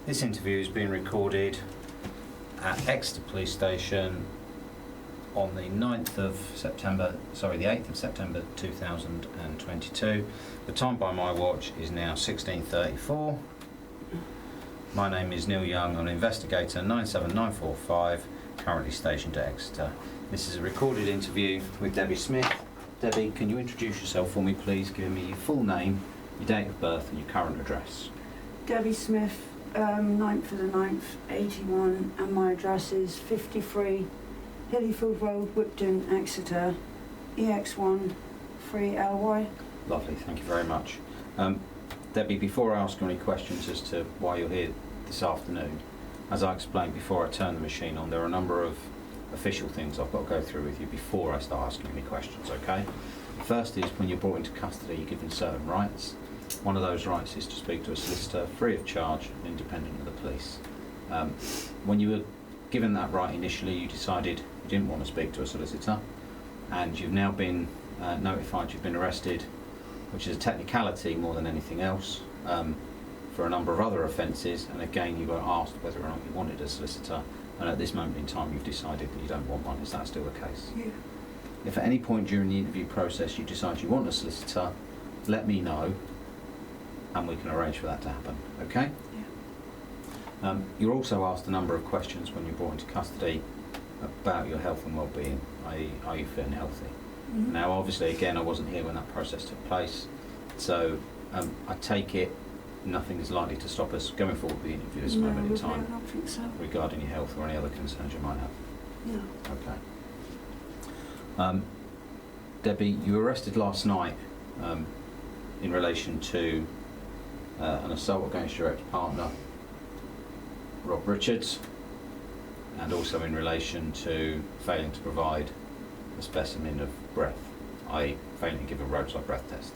This interview is being recorded at Exeter Police Station on the 8th of September 2022. The time by my watch is now 16:34. My name is Neil Young, I'm an investigator 97945, currently stationed at Exeter. This is a recorded interview with Debbie Smith. Debbie, can you introduce yourself for me, please? Give me your full name, your date of birth and your current address. Debbie Smith, 9th of the 9th, 81, and my address is 53 Hillyfield Road, Whipton, Exeter, EX1 3LY. Lovely, thank you very much. Debbie, before I ask you any questions as to why you're here this afternoon, as I explained before I turn the machine on, there are a number of official things I've got to go through with you before I start asking any questions, okay? The first is when you're brought into custody, you're given certain rights. One of those rights is to speak to a solicitor free of charge, independent of the police. When you were given that right initially, you decided you didn't want to speak to a solicitor, and you've now been notified you've been arrested, which is a technicality more than anything else, for a number of other offences, and again you were asked whether or not you wanted a solicitor, and at this moment in time you've decided that you don't want one. Is that still the case? Yeah. If at any point during the interview process you decide you want a solicitor, let me know and we can arrange for that to happen, okay? Yeah. You're also asked a number of questions when you're brought into custody about your health and well-being, i.e. are you fit and healthy? Mm-hmm. Now obviously again I wasn't here when that process took place, so I take it nothing is likely to stop us going forward with the interview at this moment in time I don't think so. regarding your health or any other concerns you might have. No. Okay. Debbie, you were arrested last night in relation to an assault against your ex-partner, Rob Richards, and also in relation to failing to provide a specimen of breath, i.e. failing to give a roadside breath test.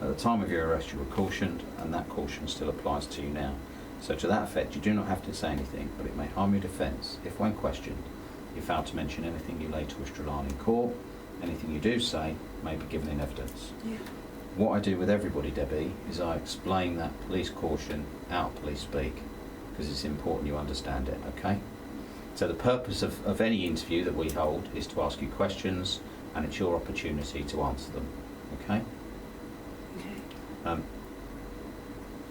At the time of your arrest you were cautioned, and that caution still applies to you now. So to that effect you do not have to say anything, but it may harm your defence if when questioned you fail to mention anything you later wish to rely on in court. Anything you do say may be given in evidence. Yeah. What I do with everybody, Debbie, is I explain that police caution out of police speak, because it's important you understand it, okay? So the purpose of any interview that we hold is to ask you questions, and it's your opportunity to answer them, okay? Okay.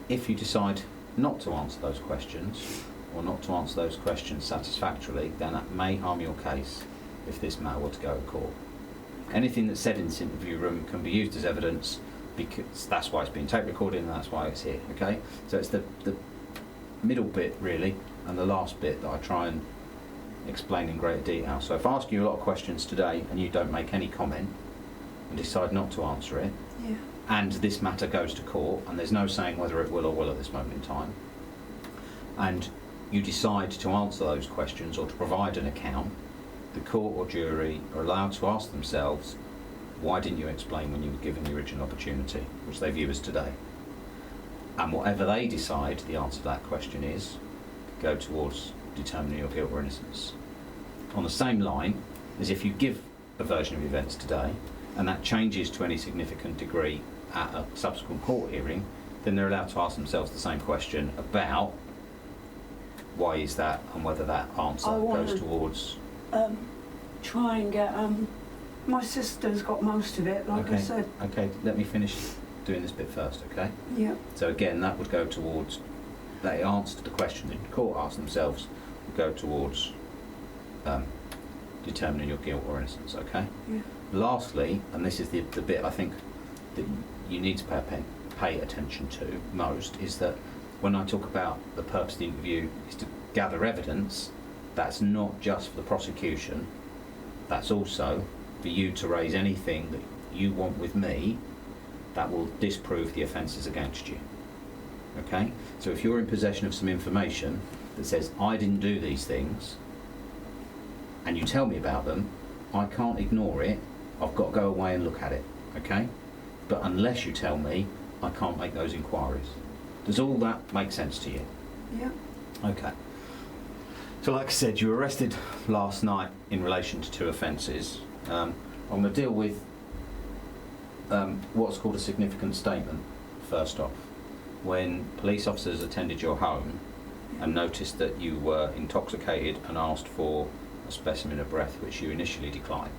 If you decide not to answer those questions, or not to answer those questions satisfactorily, then that may harm your case if this matter were to go to court. Anything that's said in this interview room can be used as evidence, because that's why it's being tape recorded and that's why it's here, okay? So it's the middle bit really, and the last bit that I try and explain in greater detail. So if I ask you a lot of questions today and you don't make any comment and decide not to answer it, Yeah. and this matter goes to court, and there's no saying whether it will or will at this moment in time, and you decide to answer those questions or to provide an account, the court or jury are allowed to ask themselves, why didn't you explain when you were given the original opportunity, which they view as today? And whatever they decide the answer to that question is, go towards determining your guilt or innocence. On the same line as if you give a version of events today, and that changes to any significant degree at a subsequent court hearing, then they're allowed to ask themselves the same question about why is that, and whether that answer goes towards... Try and get, my sister's got most of it, like okay. I said. Okay, let me finish doing this bit first, okay? Yeah. So again, that would go towards, the answer to the question that the court asked themselves would go towards determining your guilt or innocence, okay? Yeah. Lastly, and this is the bit I think that you need to pay attention to most, is that when I talk about the purpose of the interview is to gather evidence, that's not just for the prosecution, that's also for you to raise anything that you want with me that will disprove the offences against you. Okay? So if you're in possession of some information that says I didn't do these things, and you tell me about them, I can't ignore it, I've got to go away and look at it, okay? But unless you tell me, I can't make those inquiries. Does all that make sense to you? Yeah. Okay. So like I said, you were arrested last night in relation to 2 offences. I'm going to deal with what's called a significant statement first off. When police officers attended your home and noticed that you were intoxicated and asked for a specimen of breath, which you initially declined.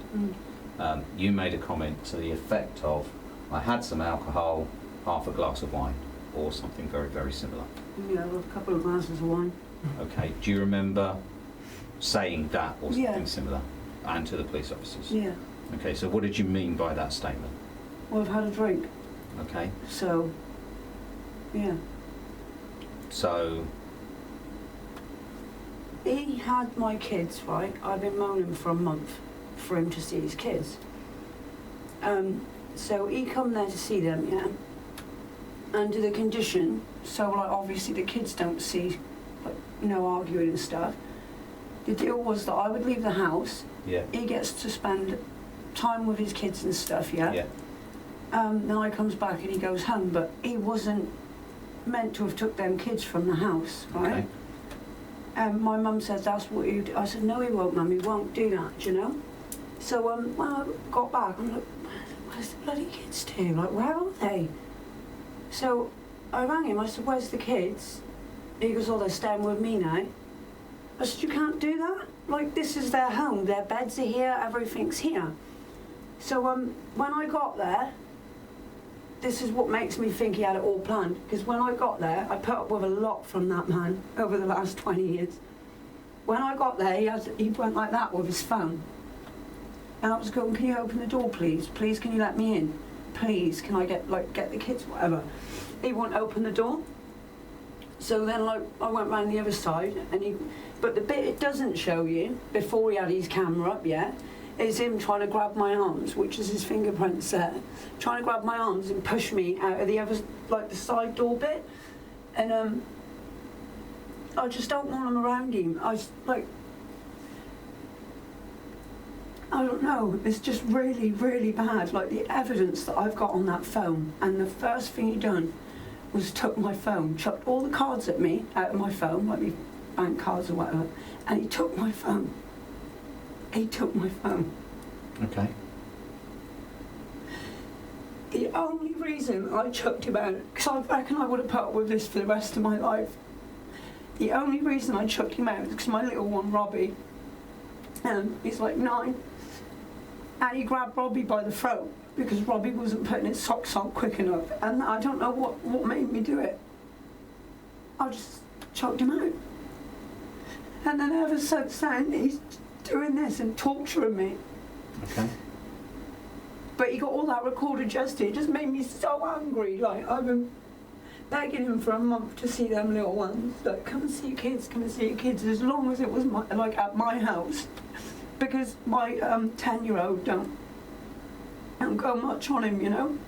You made a comment to the effect of, I had some alcohol, half a glass of wine, or something very, very similar. Yeah, a couple of glasses of wine. Okay, do you remember saying that or something Yeah. similar, and to the police officers? Yeah. Okay, so what did you mean by that statement? Well, I've had a drink, Okay, so, yeah. so, He had my kids, right? I've been moaning for a month for him to see his kids. So he come there to see them, yeah, under the condition, so like obviously the kids don't see, like, arguing and stuff. The deal was that I would leave the house, yeah, he gets to spend time with his kids and stuff, yeah? yeah, Then I comes back and he goes home, but he wasn't meant to have took them kids from the house, right? okay, My mum said, that's what you do. I said, no, he won't, Mum, he won't do that, you know? So when I got back, I'm like, where's the bloody kids to? Like, where are they? So I rang him, I said, where's the kids? He goes, oh, they're staying with me now. I said, you can't do that. Like, this is their home, their beds are here, everything's here. So when I got there, this is what makes me think he had it all planned. Because when I got there, I put up with a lot from that man over the last 20 years. When I got there, he went like that with his phone. And I was going, can you open the door, please? Please, can you let me in? Please, can I get the kids, whatever. He wouldn't open the door. So then, I went round the other side, but the bit it doesn't show you, before he had his camera up yet, is him trying to grab my arms, which is his fingerprints there, trying to grab my arms and push me out of the other, the side door bit. And I just don't want him around him. I don't know, it's just really, really bad. Like, the evidence that I've got on that phone, and the first thing he done was took my phone, chucked all the cards at me out of my phone, like my bank cards or whatever, and he took my phone. He took my phone. okay, The only reason I chucked him out, because I reckon I would have put up with this for the rest of my life. The only reason I chucked him out is because my little one, Robbie, he's like 9, and he grabbed Robbie by the throat because Robbie wasn't putting his socks on quick enough, and I don't know what made me do it. I just chucked him out. And then ever since then, he's doing this and torturing me. okay, But he got all that recorded yesterday. It just made me so angry. Like, I've been begging him for a month to see them little ones. Like, come and see your kids, come and see your kids. As long as it was at my house, because my 10-year-old don't go much on him, you know.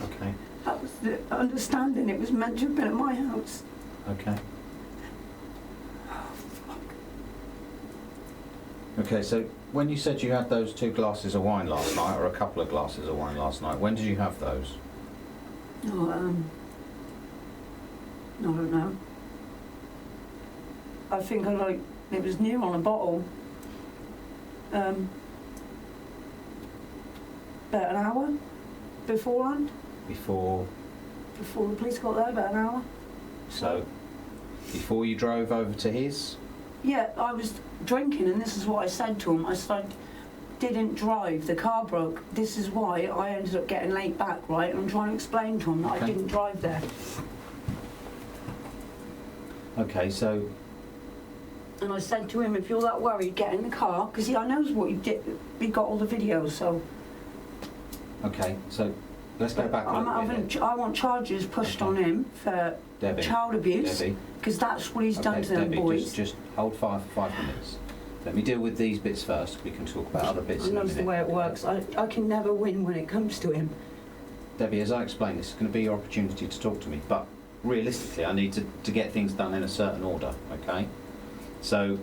okay, That was the understanding. It was meant to have been at my house. okay. Okay, so when you said you had those 2 glasses of wine last night, or a couple of glasses of wine last night, when did you have those? Oh, I don't know. I think it was near on a bottle. About an hour beforehand. Before Before the police got there, about an hour. So, before you drove over to his? Yeah, I was drinking, and this is what I said to him. I said, I didn't drive, the car broke. This is why I ended up getting late back, right? And I'm trying to explain to him that I Okay. didn't drive there. Okay, so, And I said to him, if you're that worried, get in the car, because I knows what he did. He got all the videos, so okay, so let's go back a little bit. I want charges pushed Okay. on him for Debbie, child abuse, Debbie, because that's what he's done okay, to them Debbie, boys. just hold fire for 5 minutes. Let me deal with these bits first. We can talk about other bits I in a know minute. the way it works. I can never win when it comes to him. Debbie, as I explained, this is going to be your opportunity to talk to me, but realistically, I need to get things done in a certain order, okay? So,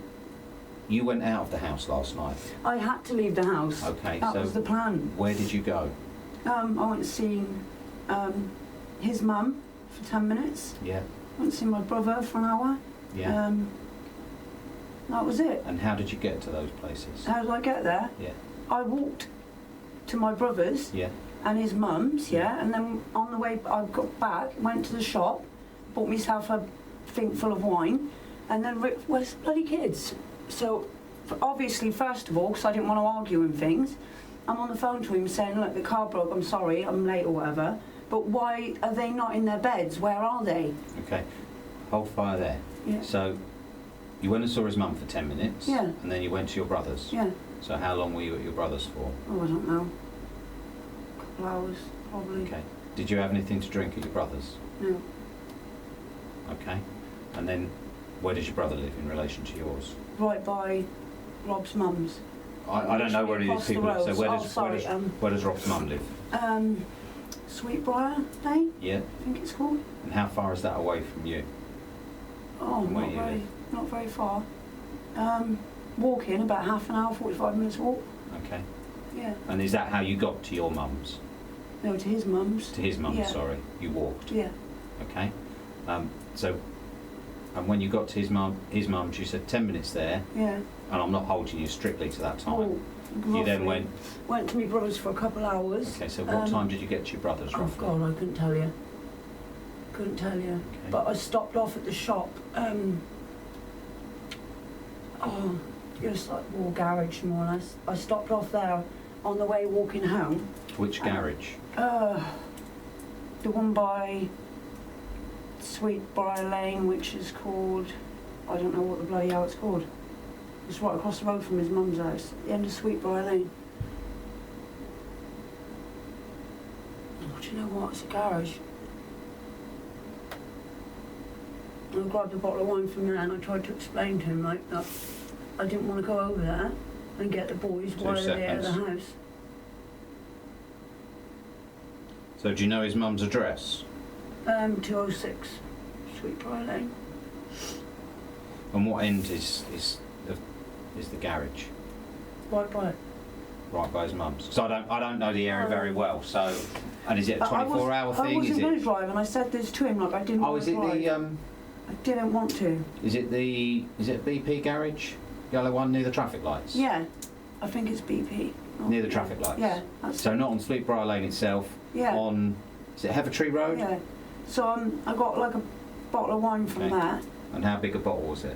you went out of the house last night, I had to leave the house. okay? That So, was the plan. where did you go? I went to see his mum for 10 minutes. Yeah, Went to see my brother for an hour. yeah. That was it. And how did you get to those places? How did I get there? Yeah, I walked to my brother's yeah, and his mum's, yeah, and then on the way I got back, went to the shop, bought myself a thing full of wine, And then where's the bloody kids? So, obviously, first of all, because I didn't want to argue and things, I'm on the phone to him saying, look, the car broke, I'm sorry, I'm late or whatever, but why are they not in their beds? Where are they? Okay, hold fire there. Yeah. So, you went and saw his mum for 10 minutes, Yeah. and then you went to your brother's. Yeah. So how long were you at your brother's for? Oh, I don't know. A couple hours, probably. Okay. Did you have anything to drink at your brother's? No. Okay. And then, where does your brother live in relation to yours? Right by Rob's mum's. I don't know where these Across the people live. So road. where Oh, does, sorry, where does Rob's mum live? Sweetbriar Lane, Yeah. I think it's called. And how far is that away from you? Oh, From where you live? not very far. Walking about half an hour, 45 minutes walk. Okay. Yeah. And is that how you got to your mum's? No, to his mum's. To his mum's, Yeah. sorry. You walked. Yeah. Okay. So, and when you got to his mum's, you said 10 minutes there, Yeah. and I'm not holding you strictly to that time. Oh, You then roughly. went. Went to my brother's for a couple hours. Okay. So what time did you get to your brother's? Oh Roughly? God, I couldn't tell you. Couldn't tell you. Okay. But I stopped off at the shop. Just like War Garage, more or less. I stopped off there on the way walking home. Which garage? The one by Sweetbriar Lane, which is called, I don't know what the bloody hell it's called. It's right across the road from his mum's house, at the end of Sweetbriar Lane. Oh, do you know what? It's a garage. I grabbed a bottle of wine from there and I tried to explain to him like that I didn't want to go over there and get the boys 2 while they're out of the seconds. house. So do you know his mum's address? 206 Sweetbriar Lane. And what end is the garage? Right by it. Right by his mum's. So I don't know the area very well. So, and is it a 24-hour thing? I wasn't Is going to it? drive and I said this to him like I didn't Oh, want is to it drive. the I didn't want to. Is it BP garage? Yellow one near the traffic lights? Yeah, I think it's BP. Oh, Near the yeah. traffic lights? Yeah. That's So it. not on Sweetbriar Lane itself, Yeah. on, is it Heathertree Road? Yeah. So I got like a bottle of wine from Okay. there, And how big a bottle was it?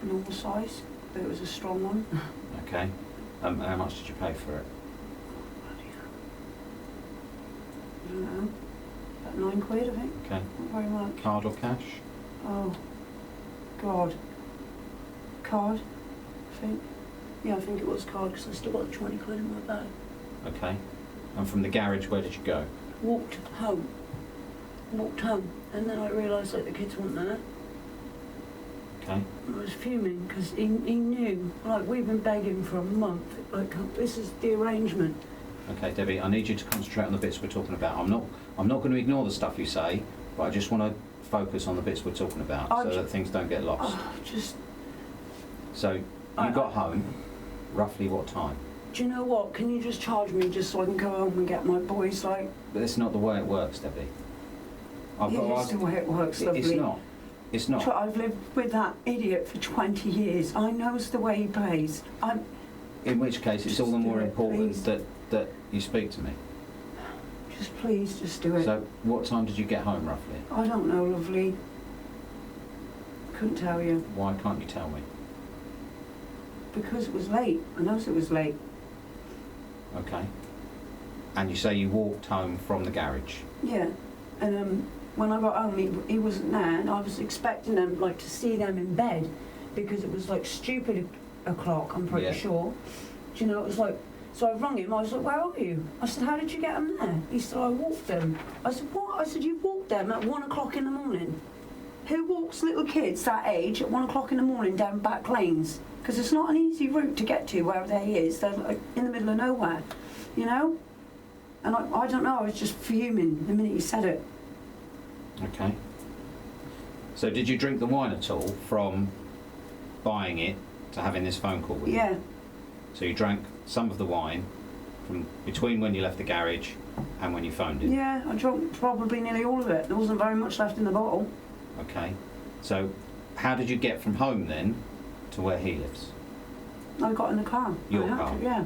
normal size, but it was a strong one. Okay. And how much did you pay for it? I don't know, about £9, I think. Okay. Not very much. Card or cash? Oh, God. Card, I think. Yeah, I think it was card because I still got the £20 in my bag. Okay. And from the garage, where did you go? Walked home, and then I realised that the kids weren't there. Okay. I was fuming because he knew, like we've been begging for a month, like this is the arrangement. Okay, Debbie, I need you to concentrate on the bits we're talking about. I'm not going to ignore the stuff you say, but I just want to focus on the bits we're talking about so that things don't get lost. So you got home, roughly what time? Do you know what? Can you just charge me just so I can go home and get my boys like... But that's not the way it works, Debbie. It's the way it works, lovely. It's not. It's not. I've lived with that idiot for 20 years. I knows the way he plays. In which case, it's all the more Just do it, important please. that you speak to me. Just please, just do it. So what time did you get home, roughly? I don't know, lovely. Couldn't tell you. Why can't you tell me? Because it was late. I knows it was late. Okay. And you say you walked home from the garage? Yeah. And when I got home, he wasn't there, and I was expecting them, like, to see them in bed, because it was, like, stupid o'clock, I'm pretty Yeah. sure. Do you know, it was like... So I rung him, I was like, where are you? I said, how did you get them there? He said, I walked them. I said, what? I said, you walked them at 1 o'clock in the morning? Who walks little kids that age at 1 o'clock in the morning down back lanes? Because it's not an easy route to get to where they is. They're like in the middle of nowhere, you know? And I don't know, I was just fuming the minute he said it. Okay. So did you drink the wine at all from buying it to having this phone call with you? Yeah, So you drank some of the wine from between when you left the garage and when you phoned it? yeah, I drank probably nearly all of it. There wasn't very much left in the bottle. Okay. So how did you get from home then to where he lives? I got in the car. Your I had car? to, yeah.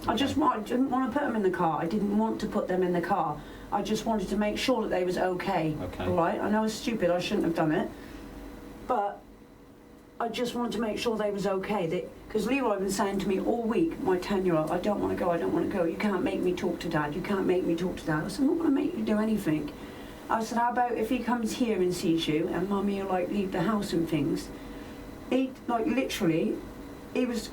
I didn't want to put them in the car. I didn't want to put them in the car. I just wanted to make sure that they was okay. Okay. All right. I know it's stupid. I shouldn't have done it. But I just wanted to make sure they was okay. Because Leroy been saying to me all week, my 10-year-old, I don't want to go, I don't want to go. You can't make me talk to Dad. You can't make me talk to Dad. I said, I'm not going to make you do anything. I said, how about if he comes here and sees you and Mummy will like leave the house and things? He, like literally, he's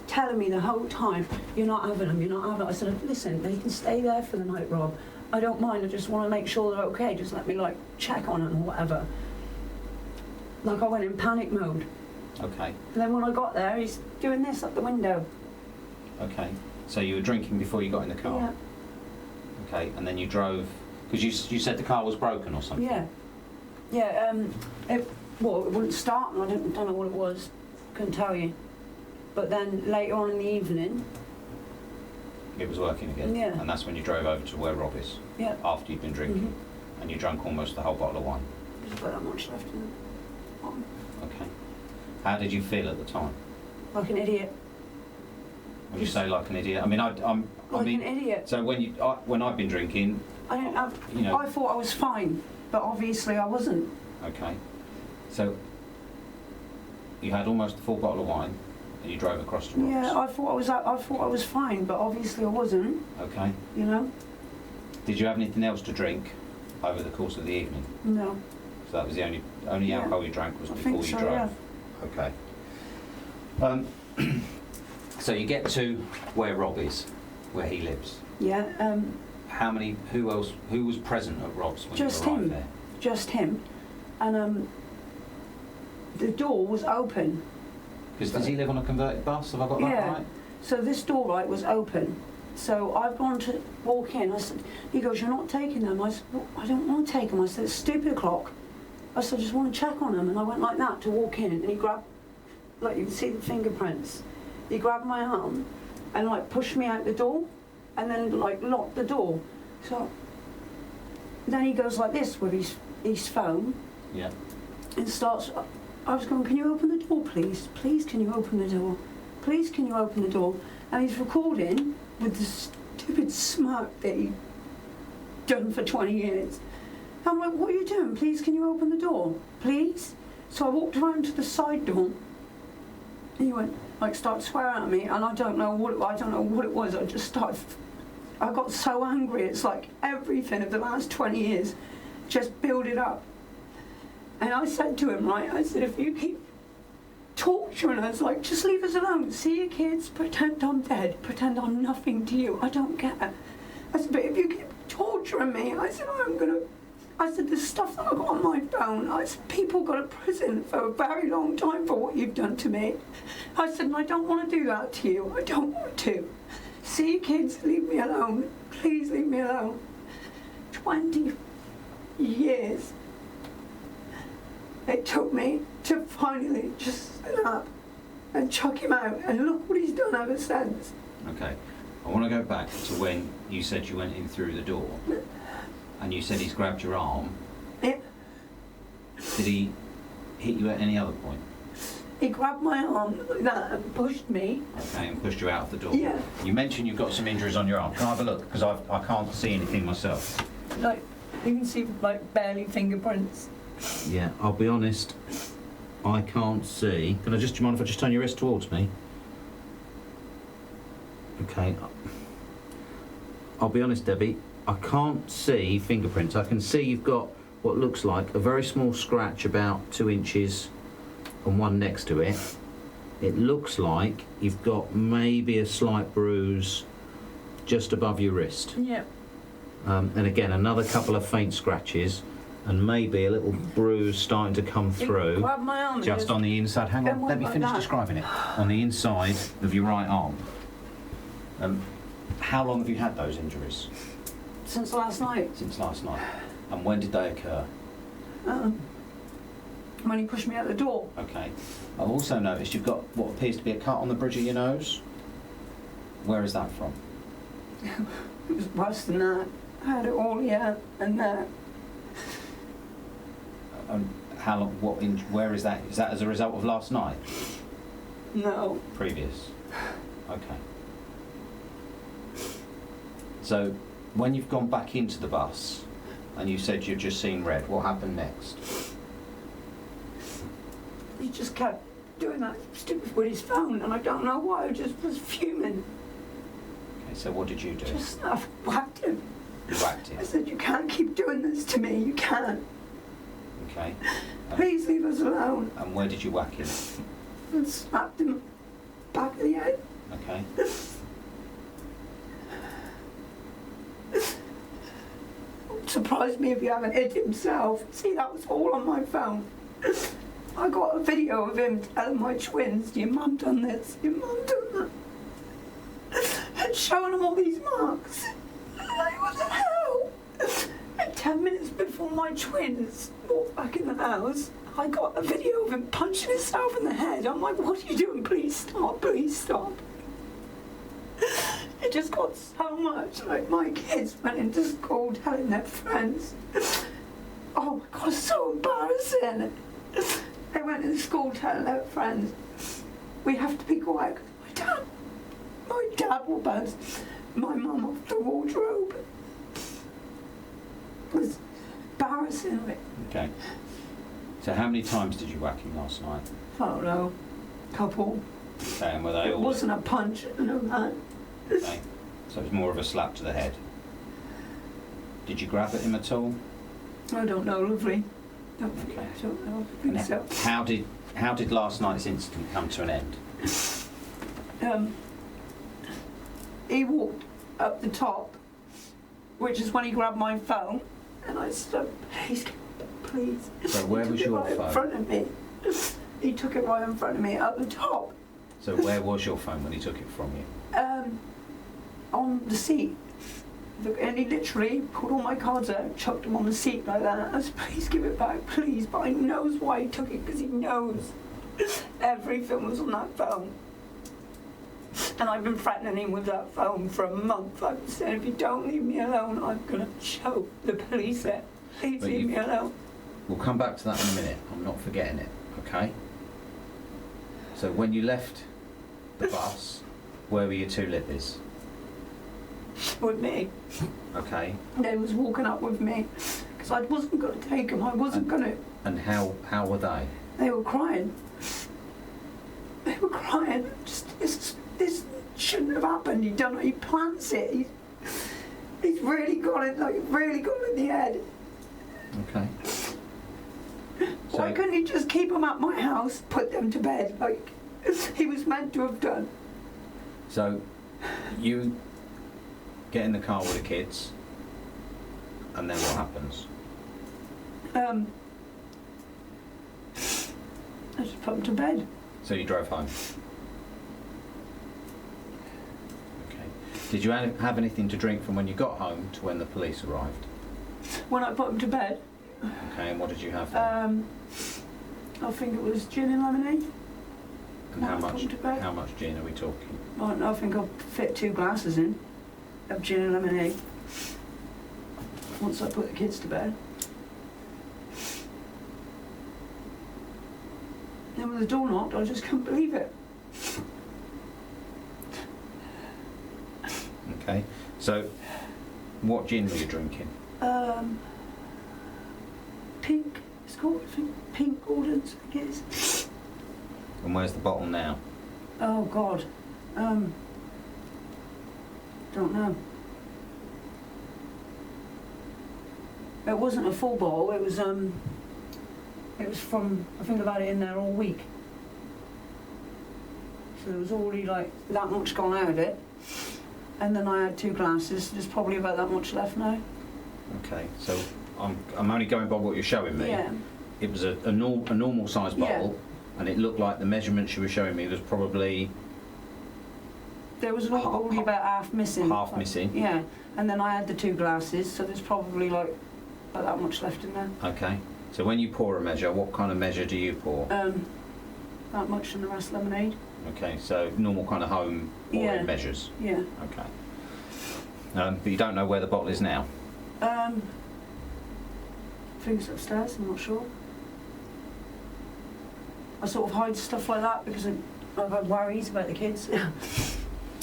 telling me the whole time, you're not having them, you're not having them. I said, listen, they can stay there for the night, Rob. I don't mind, I just want to make sure they're okay. Just let me like check on them or whatever. Like I went in panic mode. Okay. And then when I got there, he's doing this at the window. Okay. So you were drinking before you got in the car? Yeah. Okay, and then you drove, because you said the car was broken or something? Yeah. Yeah, it wouldn't start and I don't know what it was. Couldn't tell you. But then later on in the evening... It was working again? Yeah. And that's when you drove over to where Rob is? Yeah. After you'd been drinking? Mm-hmm. And you drank almost the whole bottle of wine? Just got that much left in it. Okay. How did you feel at the time? Like an idiot. When you say like an idiot, I mean, An idiot. So when I've been drinking, I didn't have... you know... I thought I was fine, but obviously I wasn't. Okay. So you had almost a full bottle of wine and you drove across to Rob's? Yeah, I thought I was fine, but obviously I wasn't. Okay. You know? Did you have anything else to drink over the course of the evening? No. So that was the only alcohol you drank was I before think you so, drove? yeah. Okay. So you get to where Rob is, where he lives. Yeah, Who was present at Rob's when Just you arrived him. there? just him. And the door was open. Because does he live on a converted bus? Have I got that Yeah. right? So this door, right, was open. So I've gone to walk in. I said, he goes, you're not taking them. I said, well, I don't want to take them. I said, it's stupid o'clock. I said, I just want to check on them. And I went like that to walk in. And he grabbed, like you can see the fingerprints. He grabbed my arm and like pushed me out the door and then like locked the door. So then he goes like this with his phone. Yeah. And starts, I was going, can you open the door, please? Please, can you open the door? Please, can you open the door? And he's recording with the stupid smirk that he'd done for 20 years. I'm like, what are you doing? Please, can you open the door? Please? So I walked around to the side door. And he went, like, started swearing at me, and I don't know what it was. I got so angry. It's like everything of the last 20 years just builded up. And I said to him, right, I said, if you keep torturing us, like, just leave us alone. See your kids, pretend I'm dead, pretend I'm nothing to you. I don't care. I said, but if you keep torturing me, I said, I said, the stuff that I got on my phone, I said, people go to prison for a very long time for what you've done to me. I said, and I don't want to do that to you. I don't want to. See your kids, leave me alone. Please leave me alone. 20 years it took me to finally just stand up and chuck him out, and look what he's done ever since. Okay. I want to go back to when you said you went in through the door and you said he's grabbed your arm. Yeah. Did he hit you at any other point? He grabbed my arm like that and pushed me. Okay, and pushed you out of the door? Yeah. You mentioned you've got some injuries on your arm. Can I have a look? Because I can't see anything myself. Like, you can see like barely fingerprints. Yeah, I'll be honest, I can't see. Do you mind if I just turn your wrist towards me? Okay. I'll be honest, Debbie, I can't see fingerprints. I can see you've got what looks like a very small scratch about 2 inches and one next to it. It looks like you've got maybe a slight bruise just above your wrist. Yeah. And again, another couple of faint scratches. And maybe a little bruise starting to come through. He grabbed my arm. Just on the inside. Hang on, let me finish describing it. On the inside of your right arm. How long have you had those injuries? Since last night. Since last night. And when did they occur? When he pushed me out the door. Okay. I've also noticed you've got what appears to be a cut on the bridge of your nose. Where is that from? It was worse than that. I had it all here and there. How long? Where is that? Is that as a result of last night? No. Previous. Okay. So, when you've gone back into the bus, and you said you've just seen red, what happened next? he just kept doing that stupid with his phone, and I don't know why. I just was fuming. Okay, so what did you do? Just I whacked him. You whacked I him. said, "You can't keep doing this to me. You can't. Okay. Please leave us alone." And where did you whack him? And slapped him back of the head. Okay. Surprised me if you haven't hit himself. See, that was all on my phone. I got a video of him telling my twins, "Your mum done this, your mum done that," and showing them all these marks. Like, what the hell? And 10 minutes before my twins walked back in the house, I got a video of him punching himself in the head. I'm like, "What are you doing? Please stop, please stop." It just got so much. Like, my kids went into school telling their friends. Oh my God, it's so embarrassing. They went into school telling their friends, "We have to be quiet." My dad will bounce my mum off the wardrobe. It was embarrassing. Okay. So how many times did you whack him last night? I don't know, couple. Okay, and were they It all... wasn't a punch, no that. Okay. So it was more of a slap to the head. Did you grab at him at all? I don't know, lovely. I don't And think so. how did last night's incident come to an end? He walked up the top, which is when he grabbed my phone, and I said, please. So where was your He took it right phone? in front of me. He took it right in front of me, up the top, So where was your phone when he took it from you? on the seat. And he literally pulled all my cards out, chucked them on the seat like that. I said, "Please give it back, please." But he knows why he took it, because he knows everything was on that phone. And I've been threatening him with that phone for a month. I've said, "If you don't leave me alone, I'm going to show the police it. Please But leave you- me alone." We'll come back to that in a minute. I'm not forgetting it, okay? So when you left the bus, where were your two lippies? With me. Okay. They was walking up with me, because I wasn't going to take them. I wasn't going to. And how were they? They were crying. They were crying. Just, this shouldn't have happened. He plants it. He's really got it, like, really got it in the head. Okay. Why couldn't he just keep them at my house, put them to bed, like he was meant to have done? So you get in the car with the kids, and then what happens? I just put them to bed. So you drove home. Okay. Did you have anything to drink from when you got home to when the police arrived? When I put them to bed, Okay, and what did you have then? I think it was gin and lemonade. And when I put them to bed. how much gin are we talking? I think I'll fit 2 glasses in of gin and lemonade once I put the kids to bed. Then when the door knocked, I just couldn't believe it. Okay. So what gin were you drinking? Pink, it's called, I think, Pink Gordon's, I think it is. And where's the bottle now? Oh God, don't know. It wasn't a full bottle. It was from, I think I've had it in there all week. So there was already like that much gone out of it, and then I had 2 glasses. There's probably about that much left now. Okay. So I'm only going by what you're showing me. Yeah. It was a normal size Yeah. bottle, and it looked like the measurements you were showing me was probably There was only about half missing. half missing. Yeah, and then I had the 2 glasses, so there's probably like about that much left in there. Okay. So when you pour a measure, what kind of measure do you pour? That much and the rest lemonade. Okay. So normal kind of home pouring Yeah. measures. Yeah. Okay. But you don't know where the bottle is now. I think it's upstairs, I'm not sure. I sort of hide stuff like that because I've had worries about the kids.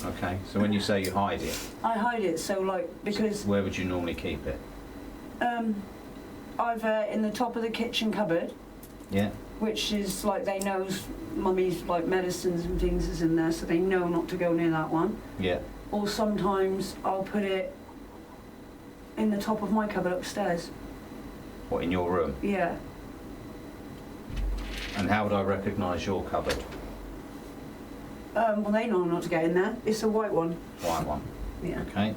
Okay. So when you say you hide it, I hide it, so like, because where would you normally keep it? either in the top of the kitchen cupboard, Yeah. which is like they knows mummy's like medicines and things is in there, so they know not to go near that one. Yeah. Or sometimes I'll put it in the top of my cupboard upstairs. What, in your room? Yeah. And how would I recognise your cupboard? Well, they know not to get in there. It's a white one. White one. Yeah. Okay.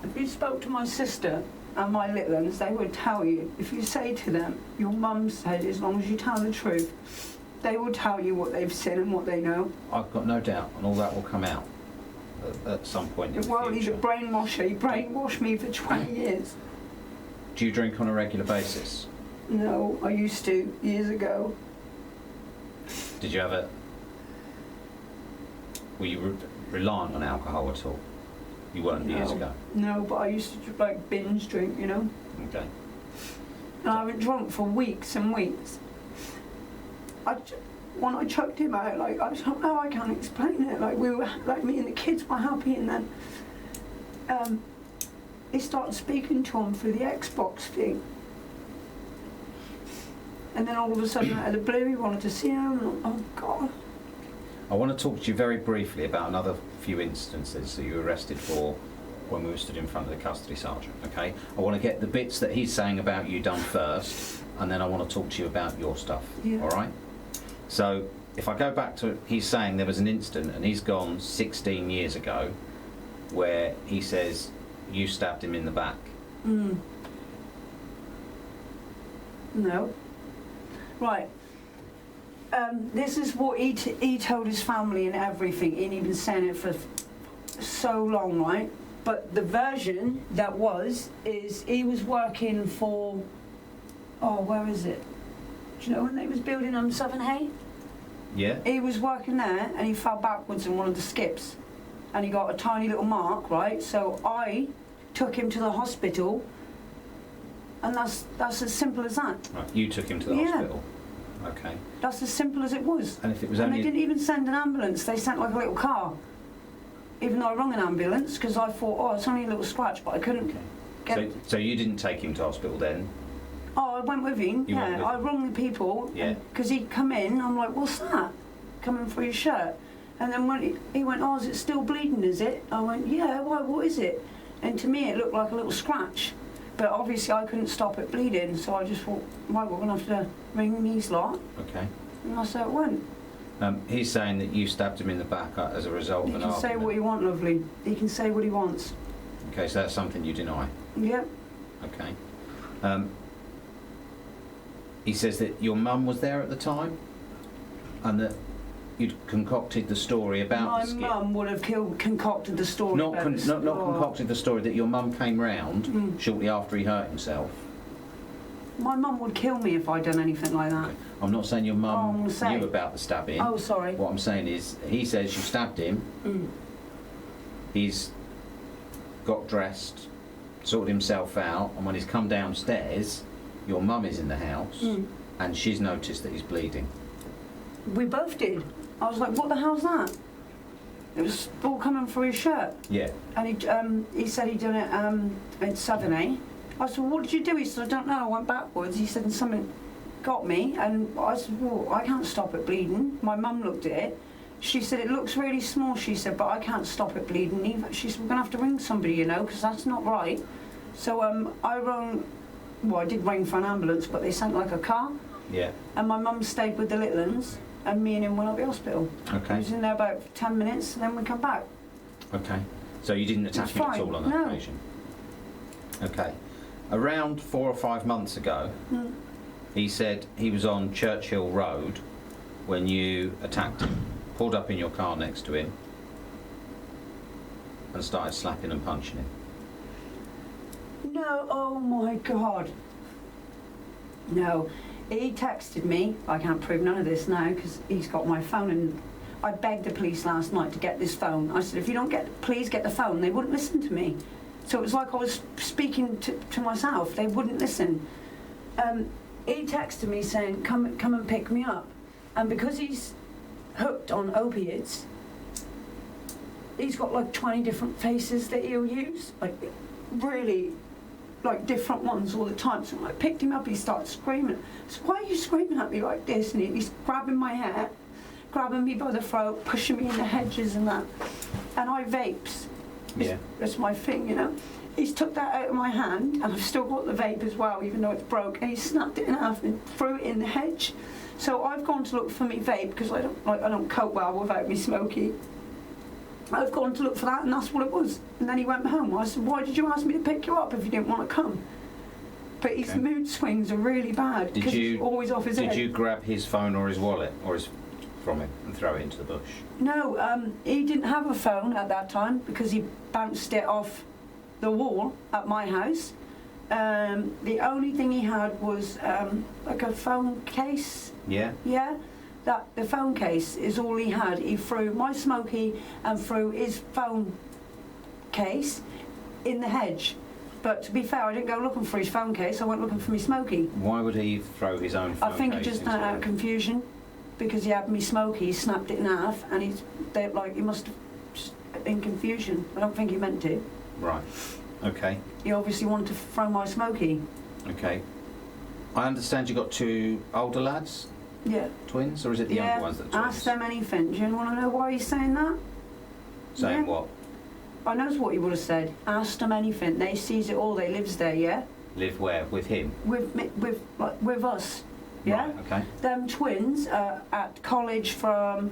If you spoke to my sister and my little ones, they would tell you, if you say to them, your mum said, as long as you tell the truth, they will tell you what they've seen and what they know. I've got no doubt, and all that will come out at some point in the Well, he's a future. brainwasher. He brainwashed me for 20 years. Do you drink on a regular basis? No, I used to, years ago. Did you ever... Were you reliant on alcohol at all? You weren't years No. ago? No, but I used to like binge drink, you know. Okay. And I haven't drunk for weeks and weeks. When I chucked him out, like I don't know, I can't explain it. Like we were, like me and the kids were happy, and then he started speaking to him through the Xbox thing. And then all of a sudden, out of the blue, he wanted to see him. And oh God! I want to talk to you very briefly about another few instances that you were arrested for when we were stood in front of the custody sergeant, okay? I want to get the bits that he's saying about you done first, and then I want to talk to you about your stuff, Yeah. all right? So, if I go back to, he's saying there was an incident, and he's gone 16 years ago, where he says you stabbed him in the back. No. Right. This is what he told his family and everything. He'd been saying it for so long, right? But the version that is he was working for, oh, where is it? Do you know when they was building Southern Hay? Yeah? He was working there and he fell backwards in one of the skips and he got a tiny little mark, right? So I took him to the hospital and that's as simple as that. Right, you took him to the Yeah. hospital. Okay. That's as simple as it was. And if it was And they only... didn't even send an ambulance, they sent like a little car. Even though I rung an ambulance because I thought, oh, it's only a little scratch, but I couldn't get... So you didn't take him to hospital then? Oh, I went with him, You went yeah. with I him? rung the people, Yeah. because he'd come in, I'm like, what's that? Coming for your shirt. And then when he went, oh, is it still bleeding, is it? I went, yeah, why, what is it? And to me it looked like a little scratch. But obviously I couldn't stop it bleeding, so I just thought, right, we're going to have to ring these lot. Okay. And that's how it went. He's saying that you stabbed him in the back as a result He of an can say argument. what he wants, lovely. He can say what he wants. Okay, so that's something you deny. Yep. Okay. He says that your mum was there at the time, and that you'd concocted the story about My the skip. mum would have concocted the story. Not about the not oh. concocted the story that your mum came round Mm. shortly after he hurt himself. My mum would kill me if I'd done anything like that. Okay. I'm not saying your mum I'm saying- knew about the stabbing. Oh, sorry. What I'm saying is, he says you stabbed him. Mm. He's got dressed, sorted himself out, and when he's come downstairs, your mum is in the house, Mm. and she's noticed that he's bleeding. We both did. I was like, what the hell's that? It was all coming through his shirt. Yeah. And he said he'd done it in Southern, eh? I said, well, what did you do? He said, I don't know, I went backwards. He said, and something got me. And I said, well, I can't stop it bleeding. My mum looked at it. She said, it looks really small, she said, but I can't stop it bleeding either. She said, we're going to have to ring somebody, you know, because that's not right. So I rang, well, I did ring for an ambulance, but they sent like a car. Yeah. And my mum stayed with the little ones, and me and him went up the hospital. He Okay. was in there about 10 minutes, and then we come back. Okay. So you didn't attack It's him at fine. all on that No. occasion? Okay. Around 4 or 5 months ago, Mm. he said he was on Churchill Road when you attacked him, pulled up in your car next to him, and started slapping and punching him. No, oh my God. No, he texted me. I can't prove none of this now because he's got my phone, and I begged the police last night to get this phone. I said, if you don't please get the phone. They wouldn't listen to me. So it was like I was speaking to myself. They wouldn't listen. He texted me saying, come and pick me up. And because he's hooked on opiates, he's got like 20 different faces that he'll use, like really like different ones all the time. So when I picked him up, he started screaming. So why are you screaming at me like this? And he's grabbing my hair, grabbing me by the throat, pushing me in the hedges and that. And I vapes. Yeah. That's my thing, you know. He's took that out of my hand, and I've still got the vape as well, even though it's broke. And he snapped it in half and threw it in the hedge. So I've gone to look for me vape because I don't cope well without me smoky. I've gone to look for that, and that's what it was. And then he went home. I said, "Why did you ask me to pick you up if you didn't want to come?" But his mood swings are really bad because he's always off his head. Did you grab his phone or his wallet from him and throw it into the bush? No, he didn't have a phone at that time because he bounced it off the wall at my house. The only thing he had was like a phone case. Yeah. Yeah, that the phone case is all he had. He threw my smoky and threw his phone case in the hedge. But to be fair, I didn't go looking for his phone case. I went looking for me smoky. Why would he throw his own phone I think case he just into done it out of confusion because he had me smoky. He snapped it in half, and he must have just in confusion. I don't think he meant to. Right. Okay. He obviously wanted to throw my smoky. Okay. I understand you got two older lads, Yeah. twins, or is it the younger ones that are twins? Ask them anything. Do you want to know why he's saying that? Saying Yeah. what? I knows what he would have said. Ask them anything. They sees it all. They lives there, yeah? Live where? With him? With us, yeah? Right, okay. Them twins are at college from,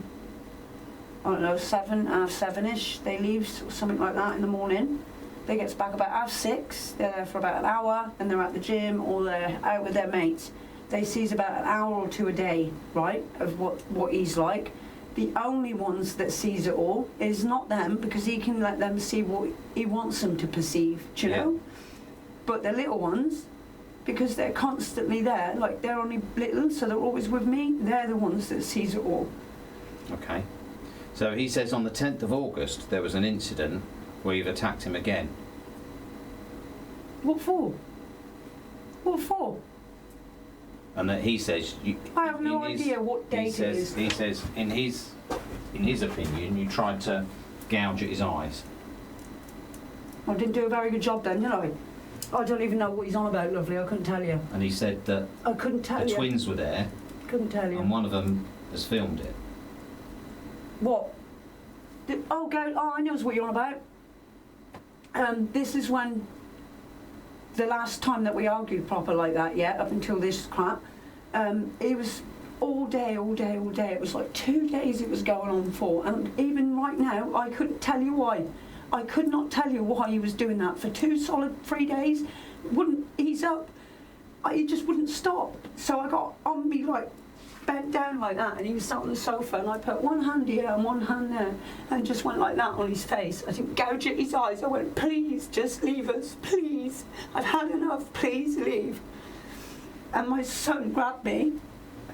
I don't know, 7:30ish. They leave, something like that, in the morning. They gets back about 6:30. They're there for about an hour, and they're at the gym or they're out with their mates. They sees about an hour or two a day, right, of what he's like. The only ones that sees it all is not them, because he can let them see what he wants them to perceive, do you know? But the little ones, because they're constantly there, like they're only little, so they're always with me, they're the ones that sees it all. Okay. So he says on the 10th of August there was an incident where you've attacked him again. What for? What for? And that he says... I have no idea what date it is. He says, in his opinion, you tried to gouge at his eyes. I didn't do a very good job then, did I? I don't even know what he's on about, lovely. I couldn't tell you. And he said that I couldn't tell the you. twins were there, Couldn't tell you. and one of them has filmed it. What? I knows what you're on about. This is when the last time that we argued proper like that, yeah, up until this crap. It was all day. It was like 2 days it was going on for, and even right now I couldn't tell you why. I could not tell you why he was doing that for 2 solid 3 days. Wouldn't ease up. He just wouldn't stop. So I got on me like bent down like that, and he was sat on the sofa, and I put one hand here and one hand there, and just went like that on his face. I didn't gouge at his eyes. I went, "Please, just leave us, please. I've had enough. Please leave." And my son grabbed me,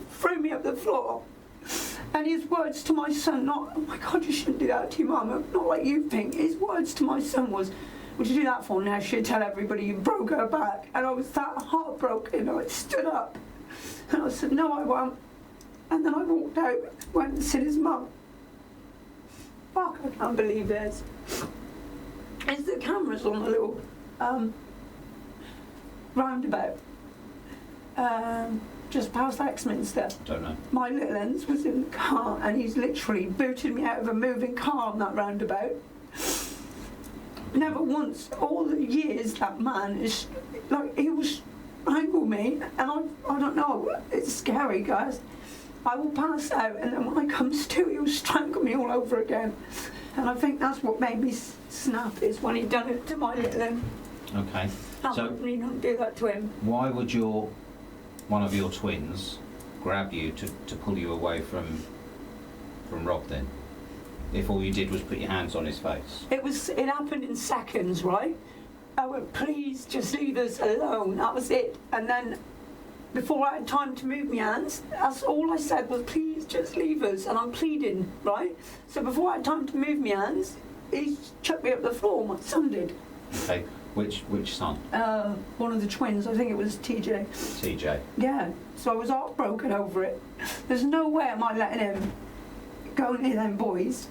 threw me up the floor, and his words to my son, not, "Oh my God, you shouldn't do that to your mum," not like you think. His words to my son was, "What'd you do that for? Now she'll tell everybody you broke her back." And I was that heartbroken. I stood up, and I said, "No, I won't." And then I walked out, went and seen his mum. Fuck, I can't believe this. It's the cameras on the little roundabout. Just past Axminster. Don't know. My little ends was in the car, and he's literally booted me out of a moving car on that roundabout. Never once, all the years, that man is like, he was strangle me, and I don't know, it's scary, guys. I will pass out, and then when I comes to, he will strangle me all over again. And I think that's what made me snap, is when he done it to my little end. Okay. So You don't do that to him. why would one of your twins grab you to pull you away from Rob then? If all you did was put your hands on his face? It happened in seconds, right? I went, "Please, just leave us alone." That was it. And then, before I had time to move my hands, that's all I said was, "Please, just leave us." And I'm pleading, right? So before I had time to move my hands, he chucked me up the floor. My son did. Okay. Which son? One of the twins. I think it was TJ. TJ. Yeah. So I was heartbroken over it. There's no way am I letting him go near them boys.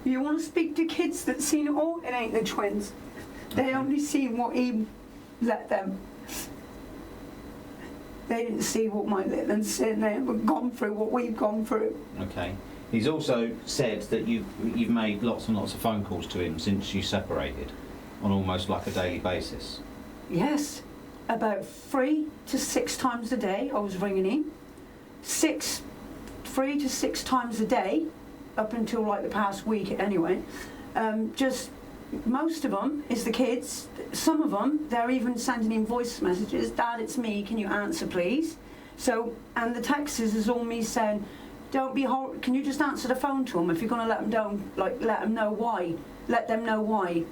You want to speak to kids that seen it all? It ain't the twins. They only seen what he let them. They didn't see what my little one's seen. They haven't gone through what we've gone through. Okay. He's also said that you've made lots and lots of phone calls to him since you separated, on almost like a daily basis. Yes, about 3 to 6 times a day I was ringing him. 3 to 6 times a day, up until like the past week anyway. Just most of them is the kids. Some of them, they're even sending in voice messages. Dad, it's me. Can you answer, please? So, and the texts is all me saying, don't be horrible. Can you just answer the phone to them? If you're going to let them down, like, let them know why. Let them know why.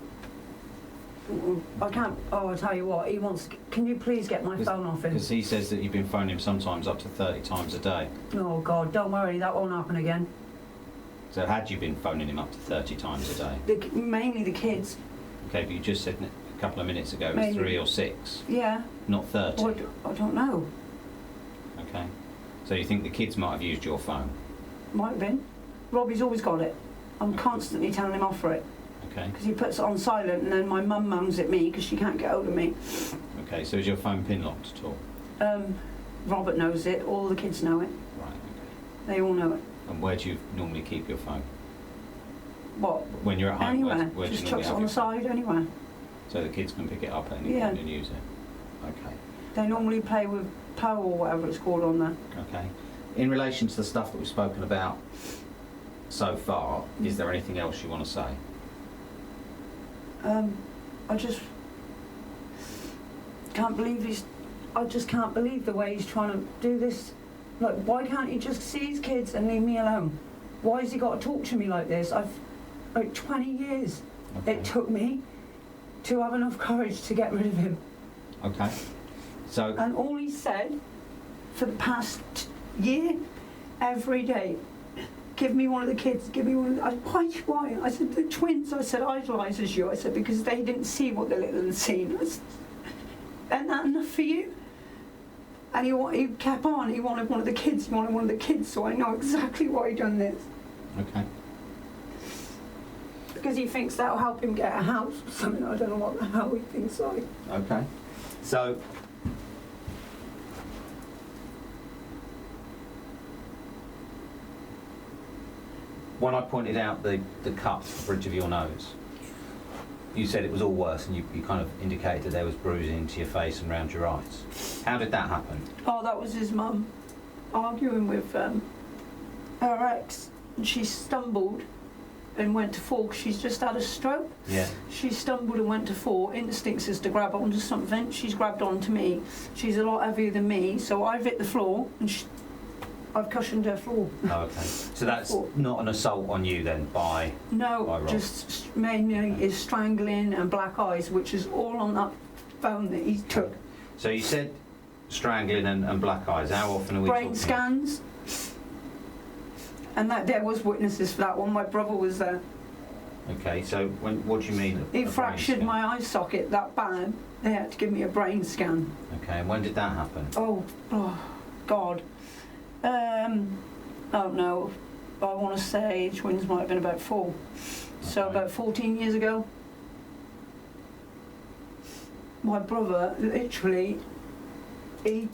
I can't. Oh, I'll tell you what. He wants. Can you please get my phone off him? Because he says that you've been phoning him sometimes up to 30 times a day. Oh God, don't worry. That won't happen again. So had you been phoning him up to 30 times a day? Mainly the kids. Okay, but you just said a couple of minutes ago it was Mainly. 3 or 6, Yeah. not 30. Well, I don't know. Okay. So you think the kids might have used your phone? Might have been. Robbie's always got it. I'm constantly telling him off for it. Okay. Because he puts it on silent, and then my mum moans at me because she can't get hold of me. Okay, so is your phone pin locked at all? Robert knows it. All the kids know it. Right, okay. They all know it. And where do you normally keep your phone? What? When you're at home, Anywhere. where do you Just normally chucks it have on your the phone? side, anywhere. So the kids can pick it up at any Yeah. point and use it? Okay. They normally play with Poe or whatever it's called on there. Okay. In relation to the stuff that we've spoken about so far, is there anything else you want to say? I just can't believe I just can't believe the way he's trying to do this. Like, why can't he just see his kids and leave me alone? Why has he got to talk to me like this? Like 20 years Okay. it took me to have enough courage to get rid of him. Okay. So, And all he said for the past year, every day, give me one of the kids, give me one of the... Why? I said, the twins, I said, idolises you. I said, because they didn't see what the little one's seen. I said, isn't that enough for you? And he kept on, he wanted one of the kids, so I know exactly why he done this. okay. Because he thinks that'll help him get a house or something. I don't know what the hell he thinks like. Okay. So, when I pointed out the cut to the bridge of your nose, you said it was all worse, and you kind of indicated that there was bruising to your face and around your eyes. How did that happen? Oh, that was his mum arguing with her ex. And she stumbled and went to fall 'cause she's just had a stroke. Yeah. She stumbled and went to fall. Instincts is to grab onto something. She's grabbed onto me. She's a lot heavier than me, so I've hit the floor and I've cushioned her floor. Oh, okay. So that's not an assault on you then by No, Rob. just mainly is strangling and black eyes, which is all on that phone that he took. So you said strangling and black eyes. How often are we Brain talking? scans. And that there was witnesses for that one. My brother was there. Okay, so what do you mean? He a brain fractured scan? my eye socket that bad. They had to give me a brain scan. Okay, and when did that happen? Oh God. I don't know. I want to say twins might have been about 4. So Okay. about 14 years ago. My brother, literally, he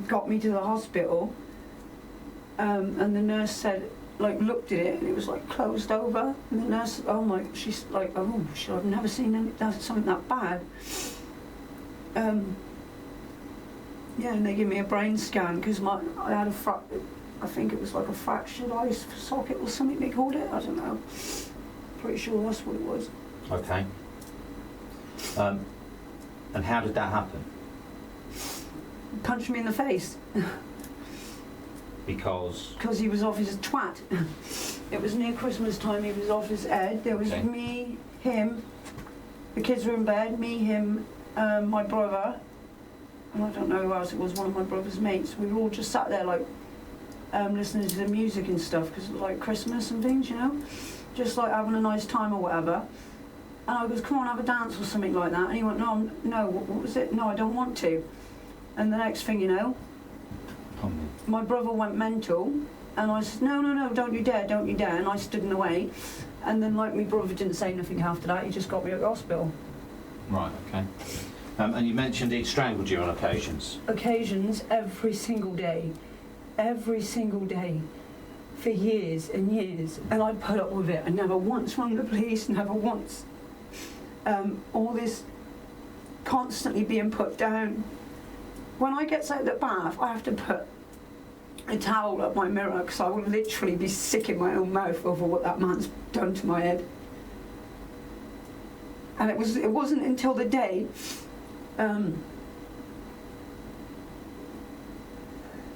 got me to the hospital, and the nurse said, like, looked at it, and it was like closed over. And the nurse, she's like, oh, I've never seen something that bad. Yeah, and they gave me a brain scan because I had I think it was like a fractured eye socket or something they called it. I don't know. Pretty sure that's what it was. Okay. And how did that happen? Punched me in the face Because he was off his twat. It was near Christmas time. He was off his head. There was Okay. me, him. The kids were in bed. Me, him, my brother. And I don't know who else it was. One of my brother's mates. We were all just sat there like listening to the music and stuff because it was like Christmas and things, you know, just like having a nice time or whatever. And I goes, come on, have a dance or something like that. And he went, no, what was it? No, I don't want to. And the next thing you know, my brother went mental And I said, no, no, no, don't you dare, don't you dare. And I stood in the way. And then, like, my brother didn't say nothing after that. He just got me at the hospital. Right, okay. And you mentioned he'd strangled you on occasions. Occasions every single day. Every single day. For years and years. And I put up with it. I never once rang the police, never once. All this constantly being put down. When I get out of the bath, I have to put a towel up my mirror because I will literally be sick in my own mouth over what that man's done to my head. And it wasn't until the day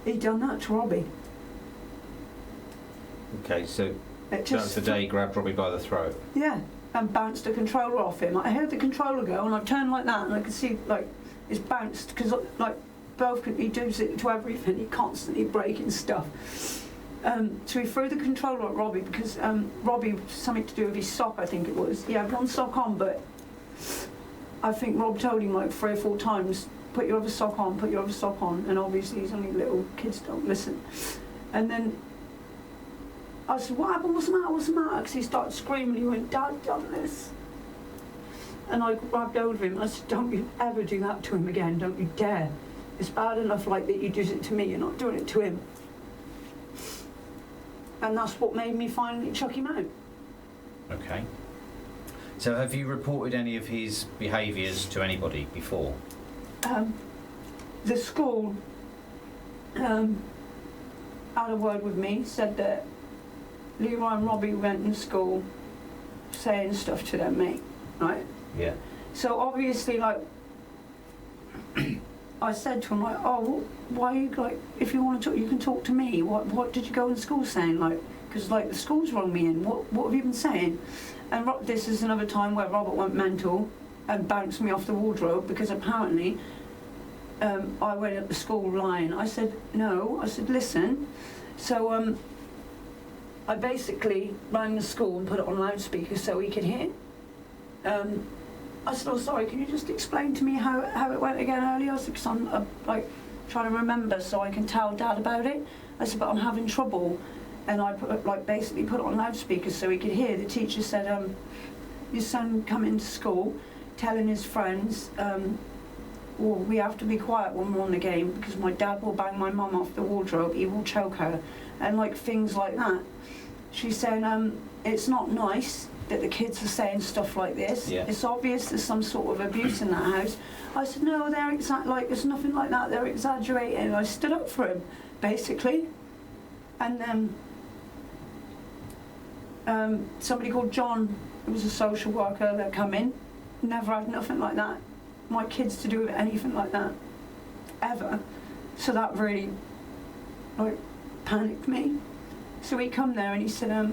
he done that to Robbie. Okay, so It that's the day he grabbed Robbie by the throat. Yeah, and bounced the controller off him. I heard the controller go, and I turned like that, and I could see like it's bounced because like both he does it to everything. He constantly breaking stuff. So he threw the controller at Robbie because Robbie something to do with his sock, I think it was. He had one sock on, but I think Rob told him like 3 or 4 times, put your other sock on, put your other sock on, and obviously he's only little, kids don't listen. And then I said, what happened, what's the matter, what's the matter? Because he started screaming, he went, Dad done this. And I grabbed hold of him and I said, don't you ever do that to him again, don't you dare. It's bad enough like that you do it to me, you're not doing it to him. And that's what made me finally chuck him out. Okay. So have you reported any of his behaviours to anybody before? The school had a word with me, said that Leroy and Robbie went in school saying stuff to their mate, right? Yeah. So obviously, like, I said to him, like, oh, why are you, like, if you want to talk, you can talk to me. What did you go in school saying? Like, because, like, the school's rung me in. What have you been saying? And this is another time where Robert went mental and bounced me off the wardrobe because apparently I went at the school lying. I said, no. I said, listen. So I basically rang the school and put it on loudspeaker so he could hear. I said, oh, sorry, can you just explain to me how it went again earlier? I said, because I'm like trying to remember so I can tell Dad about it. I said, but I'm having trouble. And I basically put it on loudspeaker so he could hear. The teacher said, your son come into school telling his friends, well, we have to be quiet when we're on the game because my dad will bang my mum off the wardrobe, he will choke her, and like things like that. She's saying, it's not nice that the kids are saying stuff like this. Yeah. It's obvious there's some sort of abuse in that house. I said, no, like there's nothing like that, they're exaggerating. I stood up for him, basically. And then somebody called John, who was a social worker that come in, never had nothing like that. My kids to do with anything like that, ever. So that really, like, panicked me. So he come there and he said,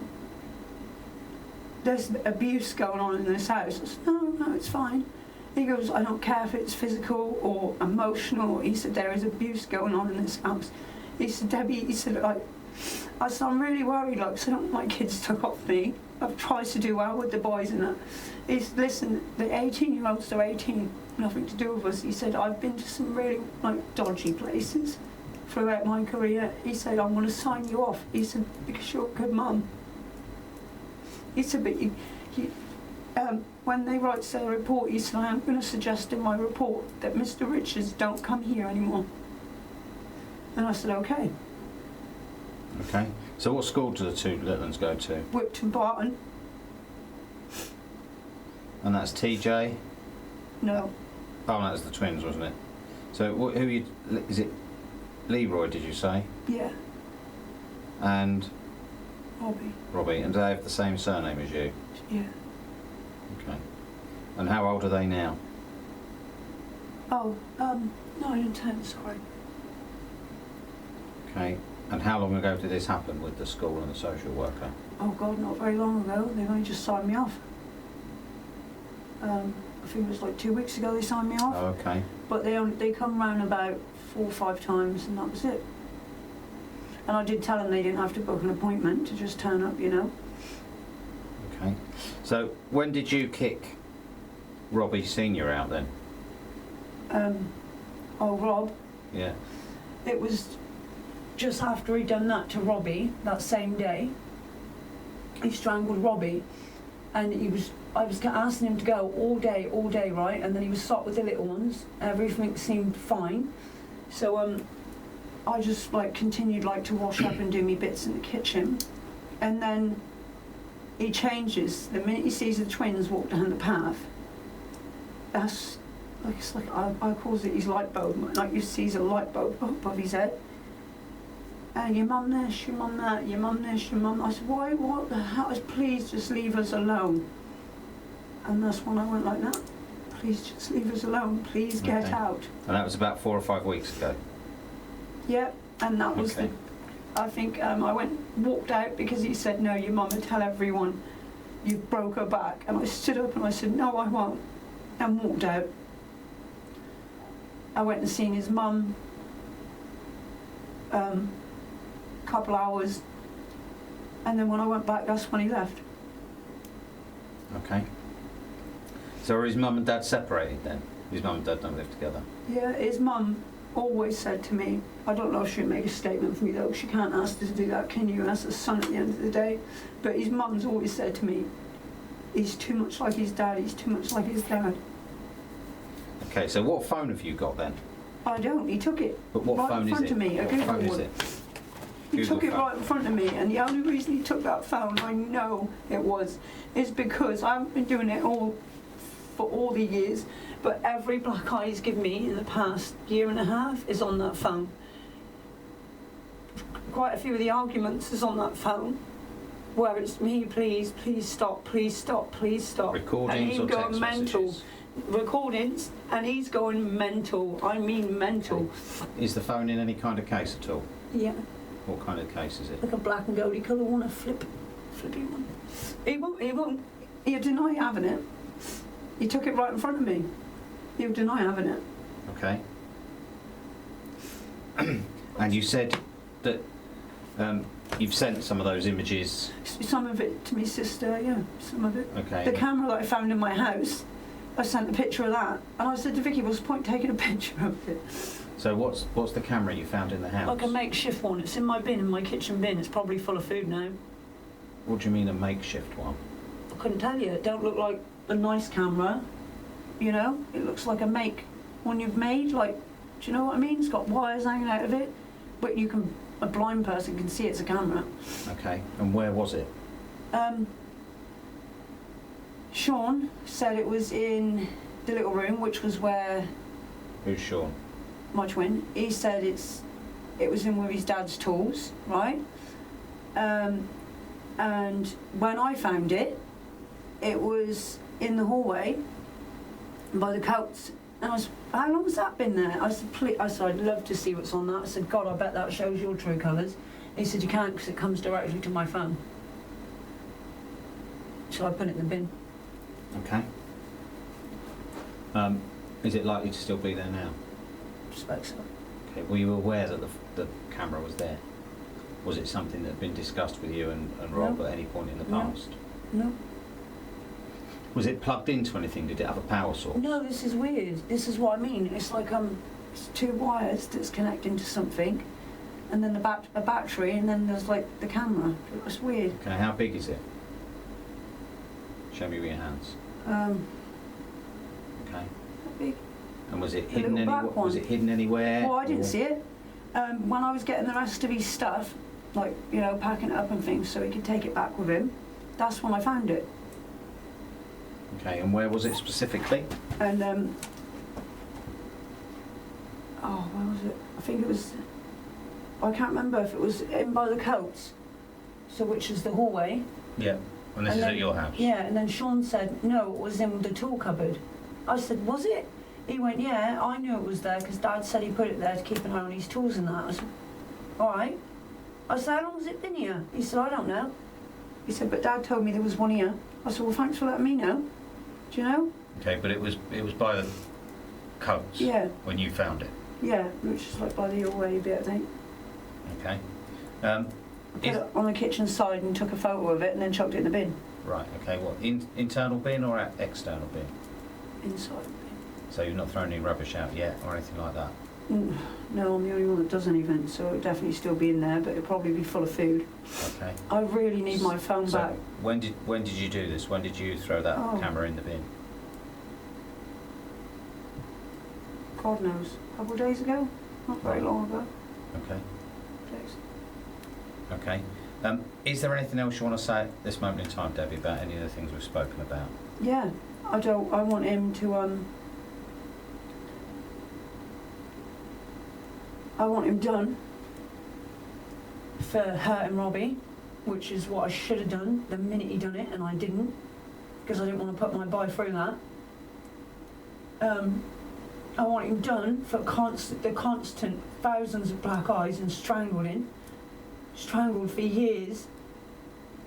there's abuse going on in this house. I said, no, it's fine. He goes, I don't care if it's physical or emotional. He said, there is abuse going on in this house. He said, Debbie, he said, like, I said, I'm really worried, like, so I don't want my kids took off me. I've tried to do well with the boys and that. He said, listen, the 18-year-olds, they're 18, nothing to do with us. He said, I've been to some really, like, dodgy places throughout my career. He said, I'm going to sign you off. He said, because you're a good mum. He said, but when they write their report, he said, I am going to suggest in my report that Mr. Richards don't come here anymore. And I said, okay. Okay. So what school do the two little ones go to? Whipton Barton. And that's TJ? No. Oh, that's the twins, wasn't it? So who you, is it Leroy, did you say? Yeah. And Robbie. Robbie. And do they have the same surname as you? Yeah. Okay. And how old are they now? Oh, 9 and 10, sorry. Okay. And how long ago did this happen with the school and the social worker? Oh God, not very long ago. They've only just signed me off. I think it was like 2 weeks ago they signed me off. Oh, okay. But they come round about 4 or 5 times and that was it. And I did tell them they didn't have to book an appointment to just turn up, you know. Okay. So when did you kick Robbie Senior out then? Rob. Yeah. It was just after he'd done that to Robbie, that same day, he strangled Robbie, and I was asking him to go all day, right? And then he was sat with the little ones. Everything seemed fine. So I just like continued like to wash up and do me bits in the kitchen, and then he changes the minute he sees the twins walk down the path. That's like, it's like I calls it his light bulb. Like you sees a light bulb above his head. And your mum this, your mum that, your mum this, your mum. I said, why? What the hell? I said, please just leave us alone. And that's when I went like that. Please just leave us alone. Please get Okay. out. And that was about 4 or 5 weeks ago. Yeah, and that was Okay. I think I walked out because he said, no, your mum will tell everyone you broke her back. And I stood up and I said, no, I won't. And walked out. I went and seen his mum. Couple hours, and then when I went back, that's when he left. Okay. So are his mum and dad separated then? His mum and dad don't live together? Yeah, his mum always said to me, I don't know if she'd make a statement for me though, she can't ask her to do that, can you? That's the son at the end of the day. But his mum's always said to me, he's too much like his dad, he's too much like his dad. Okay, so what phone have you got then? I don't, he took it But what right phone in is front it? of me, a What Google phone is one. it? He Google took it phone. right in front of me, and the only reason he took that phone, I know it was, is because I haven't been doing it all for all the years, but every black eye he's given me in the past year and a half is on that phone. Quite a few of the arguments is on that phone, where it's me, please stop, please stop, please stop. Recordings and or he's going text mental. messages? Recordings, and he's going mental. I mean mental. Is the phone in any kind of case at all? Yeah. What kind of case is it? Like a black and goldy colour one, a flippy one. He won't, he'll deny having it. He took it right in front of me. He'll deny having it. Okay. And you said that you've sent some of those images. Some of it to my sister, yeah, some of it. Okay. The camera that I found in my house, I sent a picture of that. And I said to Vicky, what's the point taking a picture of it? So what's the camera you found in the house? Like a makeshift one. It's in my bin, in my kitchen bin. It's probably full of food now. What do you mean a makeshift one? I couldn't tell you. It don't look like a nice camera, you know? It looks like a one you've made, like, do you know what I mean? It's got wires hanging out of it, but a blind person can see it's a camera. Okay. And where was it? Sean said it was in the little room, which was where Who's Sean? my twin, he said it was in with his dad's tools, right? And when I found it, it was in the hallway by the coats. And I was, how long has that been there? I said, I'd love to see what's on that. I said, God, I bet that shows your true colours. He said, you can't because it comes directly to my phone. So I put it in the bin. Okay. Is it likely to still be there now? Suspect so. Okay. Were you aware that the camera was there? Was it something that had been discussed with you and Rob No. at any point in the No. past? No. Was it plugged into anything? Did it have a power source? No, this is weird. This is what I mean. It's like it's two wires that's connecting to something, and then a battery, and then there's like the camera. It's weird. Okay. How big is it? Show me with your hands. Okay. How big? And was it The hidden little anywhere? black one. Was it hidden anywhere? Well, I didn't or- see it. When I was getting the rest of his stuff, like, you know, packing it up and things so he could take it back with him, that's when I found it. Okay. And where was it specifically? And where was it? I think it was, I can't remember if it was in by the coats, so which is the hallway. Yeah. And this And is then- at your house. Yeah, and then Sean said, no, it was in the tool cupboard. I said, was it? He went, yeah, I knew it was there because Dad said he put it there to keep an eye on his tools and that. I said, all right. I said, how long has it been here? He said, I don't know. He said, but Dad told me there was one here. I said, well, thanks for letting me know. Do you know? Okay, but it was by the coats. Yeah. When you found it. Yeah, which is like by the hallway bit, I think. Okay. I put it on the kitchen side and took a photo of it and then chucked it in the bin. Right. Okay. What internal bin or external bin? Inside the bin. So you've not thrown any rubbish out yet or anything like that? No, I'm the only one that does anything, so it'll definitely still be in there, but it'll probably be full of food. Okay. I really need my phone So back. when did you do this? When did you throw that Oh. camera in the bin? God knows. A couple of days ago? Not very long ago. Okay. Days. Okay. Is there anything else you want to say at this moment in time, Debbie, about any of the things we've spoken about? Yeah, I want him to, I want him done for hurting Robbie, which is what I should have done the minute he done it, and I didn't, because I didn't want to put my boy through that. I want him done for the constant thousands of black eyes and strangled for years.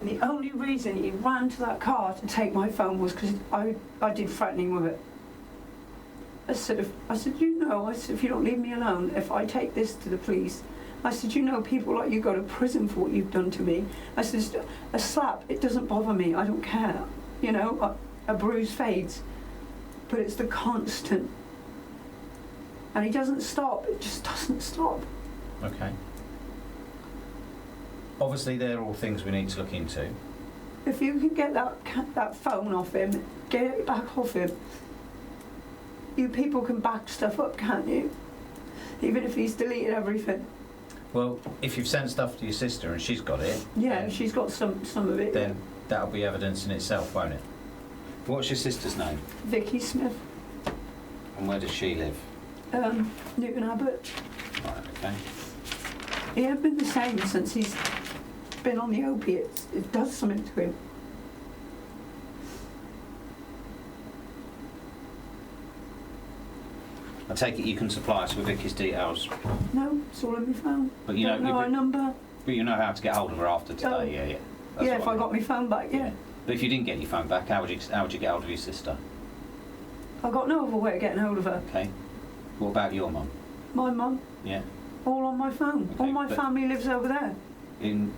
And the only reason he ran to that car to take my phone was because I did threatening with it. I said, if you don't leave me alone, if I take this to the police, I said, you know, people like you go to prison for what you've done to me. I said, a slap, it doesn't bother me, I don't care. You know, a bruise fades, but it's the constant. And he doesn't stop, it just doesn't stop. Okay. Obviously, they're all things we need to look into. If you can get that phone off him, get it back off him. You people can back stuff up, can't you? Even if he's deleted everything. Well, if you've sent stuff to your sister and she's got it, Yeah, she's got some of it. then that'll be evidence in itself, won't it? What's your sister's name? Vicky Smith, And where does she live? Newton Abbott. Right, okay. He hasn't been the same since he's been on the opiates. It does something to him. I take it you can supply us with Vicky's details, No, it's all in my phone. but you know, Don't know her number. but you know how to get hold of her after today. Oh. Yeah. That's Yeah, what if I mean. got my phone back, yeah. But if you didn't get your phone back, how would you get hold of your sister? I got no other way of getting hold of her. Okay. What about your mum? My mum, Yeah. all on my phone. Okay, All my but- family lives over there.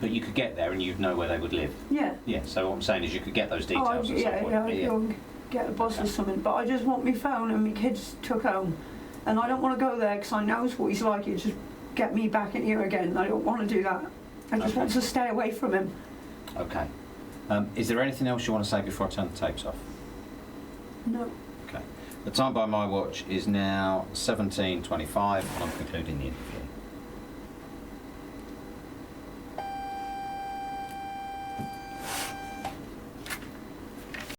But you could get there and you'd know where they would live. Yeah. Yeah. So what I'm saying is you could get those details at some point. I can get a bus or Okay. something. But I just want my phone and my kids took home. And I don't want to go there because I know what he's like. He'll just get me back in here again. I don't want to do that. I just Okay. want to stay away from him. Okay. Is there anything else you want to say before I turn the tapes off? No. Okay. The time by my watch is now 17:25 and I'm concluding the interview.